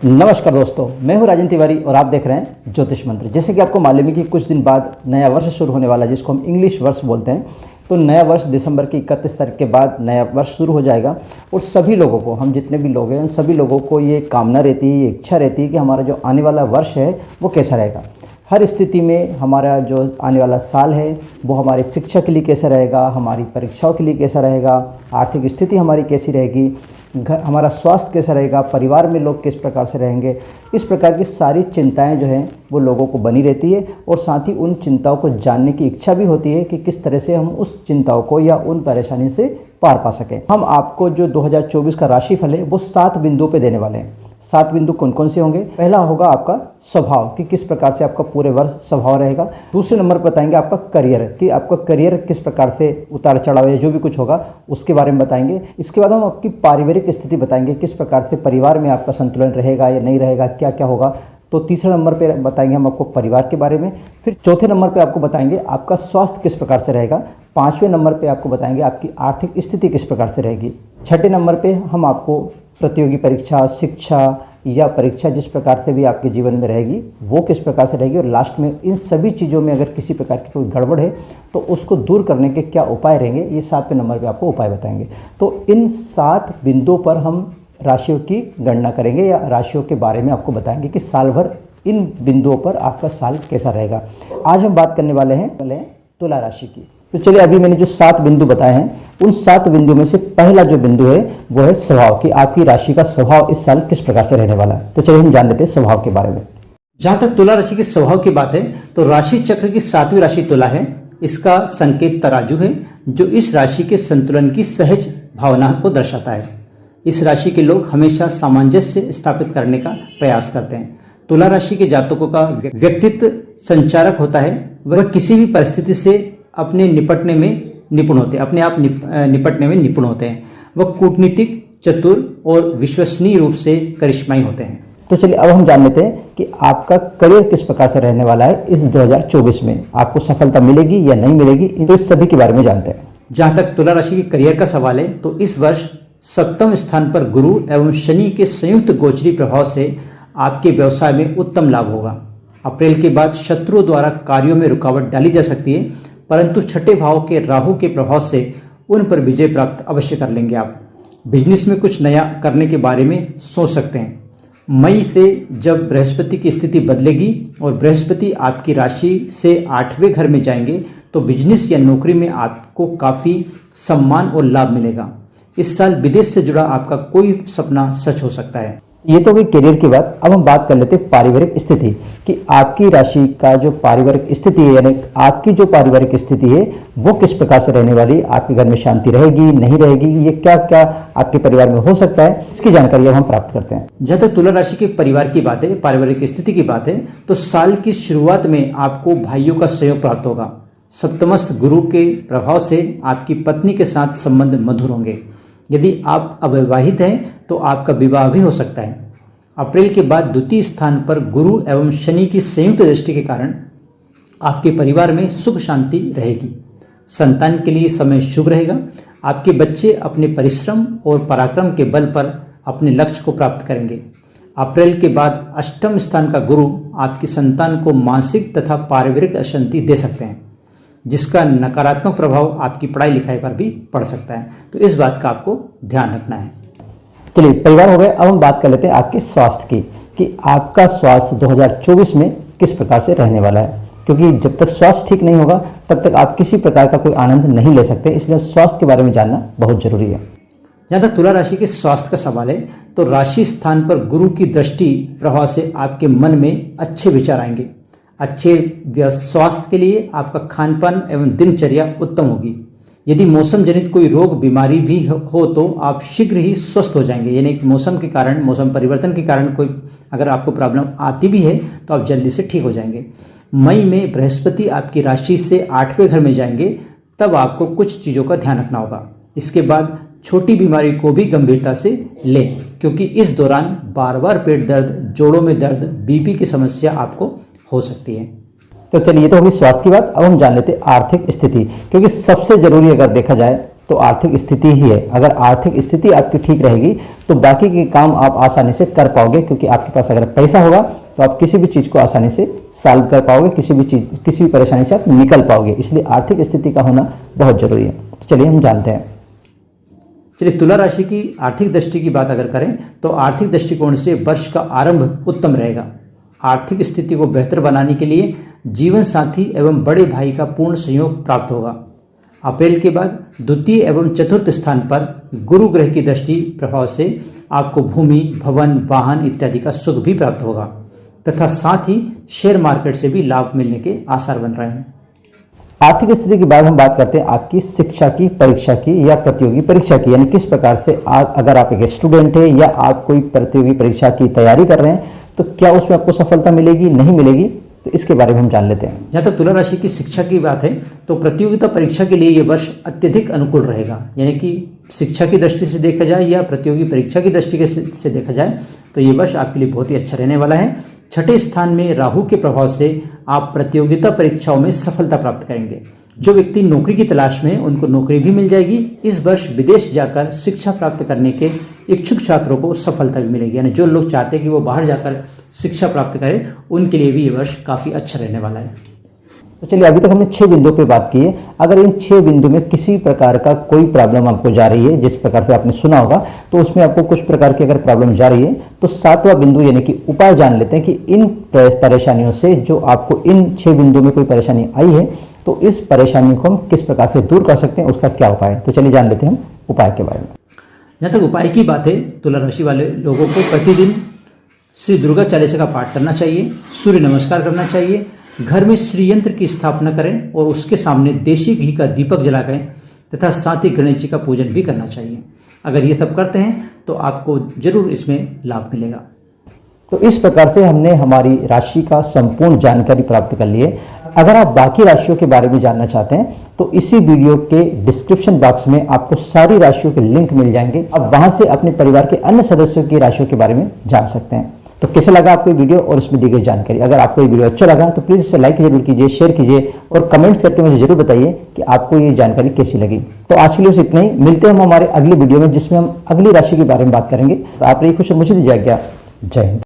नमस्कार दोस्तों, मैं हूं राजन तिवारी और आप देख रहे हैं ज्योतिष मंत्र। जैसे कि आपको मालूम है कि कुछ दिन बाद नया वर्ष शुरू होने वाला है, जिसको हम इंग्लिश वर्ष बोलते हैं। तो नया वर्ष दिसंबर की 31 तारीख के बाद नया वर्ष शुरू हो जाएगा और सभी लोगों को, हम जितने भी लोग हैं, सभी लोगों को ये कामना रहती है, ये इच्छा रहती है कि हमारा जो आने वाला वर्ष है वो कैसा रहेगा। हर स्थिति में हमारा जो आने वाला साल है वो हमारी शिक्षा के लिए कैसा रहेगा, हमारी परीक्षाओं के लिए कैसा रहेगा, आर्थिक स्थिति हमारी कैसी रहेगी, हमारा स्वास्थ्य कैसा रहेगा, परिवार में लोग किस प्रकार से रहेंगे। इस प्रकार की सारी चिंताएं जो हैं वो लोगों को बनी रहती है और साथ ही उन चिंताओं को जानने की इच्छा भी होती है कि किस तरह से हम उस चिंताओं को या उन परेशानियों से पार पा सकें। हम आपको जो 2024 का राशिफल है वो 7 बिंदुओं पे देने वाले हैं। 7 बिंदु कौन कौन से होंगे? पहला होगा आपका स्वभाव, कि किस प्रकार से आपका पूरे वर्ष स्वभाव रहेगा। दूसरे नंबर पर बताएंगे आपका करियर, कि आपका करियर किस प्रकार से उतार चढ़ाव या जो भी कुछ होगा उसके बारे में बताएंगे। इसके बाद हम आपकी पारिवारिक स्थिति बताएंगे, किस प्रकार से परिवार में आपका संतुलन रहेगा या नहीं रहेगा, क्या क्या होगा। तो तीसरे नंबर पे बताएंगे हम आपको परिवार के बारे में। फिर चौथे नंबर पे आपको बताएंगे आपका स्वास्थ्य किस प्रकार से रहेगा। 5वें नंबर पे आपको बताएंगे आपकी आर्थिक स्थिति किस प्रकार से रहेगी। 6ठे नंबर पे हम आपको प्रतियोगी परीक्षा, शिक्षा या परीक्षा जिस प्रकार से भी आपके जीवन में रहेगी वो किस प्रकार से रहेगी। और लास्ट में इन सभी चीज़ों में अगर किसी प्रकार की कोई गड़बड़ है तो उसको दूर करने के क्या उपाय रहेंगे, ये 7वें नंबर पे आपको उपाय बताएंगे। तो इन 7 बिंदुओं पर हम राशियों की गणना करेंगे या राशियों के बारे में आपको बताएंगे कि साल भर इन बिंदुओं पर आपका साल कैसा रहेगा। आज हम बात करने वाले हैं तुला राशि की। तो चलिए, अभी मैंने जो 7 बिंदु बताए हैं उन 7 बिंदु में से पहला जो बिंदु है वो है स्वभाव, कि आपकी राशि का स्वभाव इस साल किस प्रकार से रहने वाला है। तो चलिए हम जान लेते हैं स्वभाव के बारे में। जहाँ तक तुला राशि के स्वभाव की बात है तो राशि चक्र की 7वीं राशि तुला है। इसका संकेत तराजू है जो इस राशि के संतुलन की सहज भावना को दर्शाता है। इस राशि के लोग हमेशा सामंजस्य स्थापित करने का प्रयास करते हैं। तुला राशि के जातकों का व्यक्तित्व संचारक होता है। वह किसी भी परिस्थिति से अपने निपटने में निपुण होते हैं, अपने आप निपटने में निपुण होते हैं। वह कूटनीतिक, चतुर और विश्वसनीय रूप से करिश्माई होते हैं। तो चलिए अब हम जान लेते हैं कि आपका करियर किस प्रकार से रहने वाला है इस 2024 में। आपको सफलता मिलेगी या नहीं मिलेगी, तो इस सभी के बारे में जानते हैं। जहाँ तक तुला राशि के करियर का सवाल है तो इस वर्ष 7वें स्थान पर गुरु एवं शनि के संयुक्त गोचरी प्रभाव से आपके व्यवसाय में उत्तम लाभ होगा। अप्रैल के बाद शत्रुओं द्वारा कार्यों में रुकावट डाली जा सकती है, परंतु 6ठे भाव के राहु के प्रभाव से उन पर विजय प्राप्त अवश्य कर लेंगे। आप बिजनेस में कुछ नया करने के बारे में सोच सकते हैं। मई से जब बृहस्पति की स्थिति बदलेगी और बृहस्पति आपकी राशि से 8वें घर में जाएंगे तो बिजनेस या नौकरी में आपको काफ़ी सम्मान और लाभ मिलेगा। इस साल विदेश से जुड़ा आपका कोई सपना सच हो सकता है। ये तो गई करियर की बात। अब हम बात कर लेते हैं पारिवारिक स्थिति, कि आपकी राशि का जो पारिवारिक स्थिति है, यानी आपकी जो पारिवारिक स्थिति है वो किस प्रकार से रहने वाली। आपके घर में शांति रहेगी, नहीं रहेगी, ये क्या क्या आपके परिवार में हो सकता है, इसकी जानकारी अब हम प्राप्त करते हैं। जहाँ तक तुला राशि के परिवार की बात है, पारिवारिक स्थिति की बात है, तो साल की शुरुआत में आपको भाइयों का सहयोग प्राप्त होगा। सप्तमस्थ गुरु के प्रभाव से आपकी पत्नी के साथ संबंध मधुर होंगे। यदि आप अविवाहित हैं तो आपका विवाह भी हो सकता है। अप्रैल के बाद द्वितीय स्थान पर गुरु एवं शनि की संयुक्त दृष्टि के कारण आपके परिवार में सुख शांति रहेगी। संतान के लिए समय शुभ रहेगा। आपके बच्चे अपने परिश्रम और पराक्रम के बल पर अपने लक्ष्य को प्राप्त करेंगे। अप्रैल के बाद 8वें स्थान का गुरु आपकी संतान को मानसिक तथा पारिवारिक अशांति दे सकते हैं, जिसका नकारात्मक प्रभाव आपकी पढ़ाई लिखाई पर भी पड़ सकता है। तो इस बात का आपको ध्यान रखना है। चलिए, परिवार हो गए। अब हम बात कर लेते हैं आपके स्वास्थ्य की, कि आपका स्वास्थ्य 2024 में किस प्रकार से रहने वाला है। क्योंकि जब तक स्वास्थ्य ठीक नहीं होगा तब तक आप किसी प्रकार का कोई आनंद नहीं ले सकते, इसलिए स्वास्थ्य के बारे में जानना बहुत जरूरी है। जहाँ तक तुला राशि के स्वास्थ्य का सवाल है तो राशि स्थान पर गुरु की दृष्टि प्रभाव से आपके मन में अच्छे विचार आएंगे। अच्छे स्वास्थ्य के लिए आपका खान पान एवं दिनचर्या उत्तम होगी। यदि मौसम जनित कोई रोग बीमारी भी हो तो आप शीघ्र ही स्वस्थ हो जाएंगे। यानी मौसम के कारण, मौसम परिवर्तन के कारण कोई अगर आपको प्रॉब्लम आती भी है तो आप जल्दी से ठीक हो जाएंगे। मई में बृहस्पति आपकी राशि से 8वें घर में जाएंगे, तब आपको कुछ चीज़ों का ध्यान रखना होगा। इसके बाद छोटी बीमारी को भी गंभीरता से लें, क्योंकि इस दौरान बार बार पेट दर्द, जोड़ों में दर्द, बीपी की समस्या आपको हो सकती है। तो चलिए, ये तो होगी स्वास्थ्य की बात। अब हम जान लेते हैं आर्थिक स्थिति, क्योंकि सबसे जरूरी अगर देखा जाए तो आर्थिक स्थिति ही है। अगर आर्थिक स्थिति आपकी ठीक रहेगी तो बाकी के काम आप आसानी से कर पाओगे, क्योंकि आपके पास अगर पैसा होगा तो आप किसी भी चीज़ को आसानी से सॉल्व कर पाओगे, किसी भी परेशानी से आप निकल पाओगे। इसलिए आर्थिक स्थिति का होना बहुत जरूरी है। तो चलिए हम जानते हैं। चलिए, तुला राशि की आर्थिक दृष्टि की बात अगर करें तो आर्थिक दृष्टिकोण से वर्ष का आरंभ उत्तम रहेगा। आर्थिक स्थिति को बेहतर बनाने के लिए जीवन साथी एवं बड़े भाई का पूर्ण सहयोग प्राप्त होगा। अप्रैल के बाद द्वितीय एवं चतुर्थ स्थान पर गुरु ग्रह की दृष्टि प्रभाव से आपको भूमि, भवन, वाहन इत्यादि का सुख भी प्राप्त होगा तथा साथ ही शेयर मार्केट से भी लाभ मिलने के आसार बन रहे हैं। आर्थिक स्थिति के बाद हम बात करते हैं आपकी शिक्षा की, परीक्षा की या प्रतियोगी परीक्षा की, यानी किस प्रकार से अगर आप एक स्टूडेंट है या आप कोई प्रतियोगी परीक्षा की तैयारी कर रहे हैं तो क्या उसमें आपको सफलता मिलेगी, नहीं मिलेगी, तो इसके बारे में हम जान लेते हैं। जहाँ तक तुला राशि की शिक्षा की बात है तो प्रतियोगिता परीक्षा के लिए ये वर्ष अत्यधिक अनुकूल रहेगा। यानी कि शिक्षा की दृष्टि से देखा जाए या प्रतियोगी परीक्षा की दृष्टि से देखा जाए तो ये वर्ष आपके लिए बहुत ही अच्छा रहने वाला है। छठे स्थान में राहु के प्रभाव से आप प्रतियोगिता परीक्षाओं में सफलता प्राप्त करेंगे। जो व्यक्ति नौकरी की तलाश में उनको नौकरी भी मिल जाएगी। इस वर्ष विदेश जाकर शिक्षा प्राप्त करने के इच्छुक छात्रों को सफलता भी मिलेगी। यानी जो लोग चाहते हैं कि वो बाहर जाकर शिक्षा प्राप्त करें उनके लिए भी ये वर्ष काफ़ी अच्छा रहने वाला है। तो चलिए, अभी तक हमने 6 बिंदुओं पे बात की है। अगर इन 6 बिंदु में किसी प्रकार का कोई प्रॉब्लम आपको जा रही है, जिस प्रकार से आपने सुना होगा, तो उसमें आपको कुछ प्रकार की अगर प्रॉब्लम जा रही है तो 7वां बिंदु यानी कि उपाय जान लेते हैं कि इन परेशानियों से जो आपको इन 6 बिंदुओं में कोई परेशानी आई है तो इस परेशानी को हम किस प्रकार से दूर कर सकते हैं, उसका क्या उपाय है। तो चलिए जान लेते हैं हम उपाय के बारे में। जहाँ तक उपाय की बात है, तुला राशि वाले लोगों को प्रतिदिन श्री दुर्गा चालीसा का पाठ करना चाहिए, सूर्य नमस्कार करना चाहिए, घर में श्री यंत्र की स्थापना करें और उसके सामने देशी घी का दीपक जलाएं तथा साथ ही गणेश जी का पूजन भी करना चाहिए। अगर ये सब करते हैं तो आपको जरूर इसमें लाभ मिलेगा। तो इस प्रकार से हमने हमारी राशि का संपूर्ण जानकारी प्राप्त कर ली है। अगर आप बाकी राशियों के बारे में जानना चाहते हैं तो इसी वीडियो के डिस्क्रिप्शन बॉक्स में आपको सारी राशियों के लिंक मिल जाएंगे। आप वहां से अपने परिवार के अन्य सदस्यों की राशियों के बारे में जान सकते हैं। तो कैसा लगा आपको वीडियो और उसमें दी गई जानकारी? अगर आपको ये वीडियो अच्छा लगा तो प्लीज़ इसे लाइक जरूर कीजिए, शेयर कीजिए और कमेंट्स करके मुझे जरूर बताइए कि आपको ये जानकारी कैसी लगी। तो आज के लिए बस इतना ही। मिलते हैं हम हमारे अगली वीडियो में जिसमें हम अगली राशि के बारे में बात करेंगे। तो आप रही खुश और मुझे दीजिए आज्ञा। जय हिंद।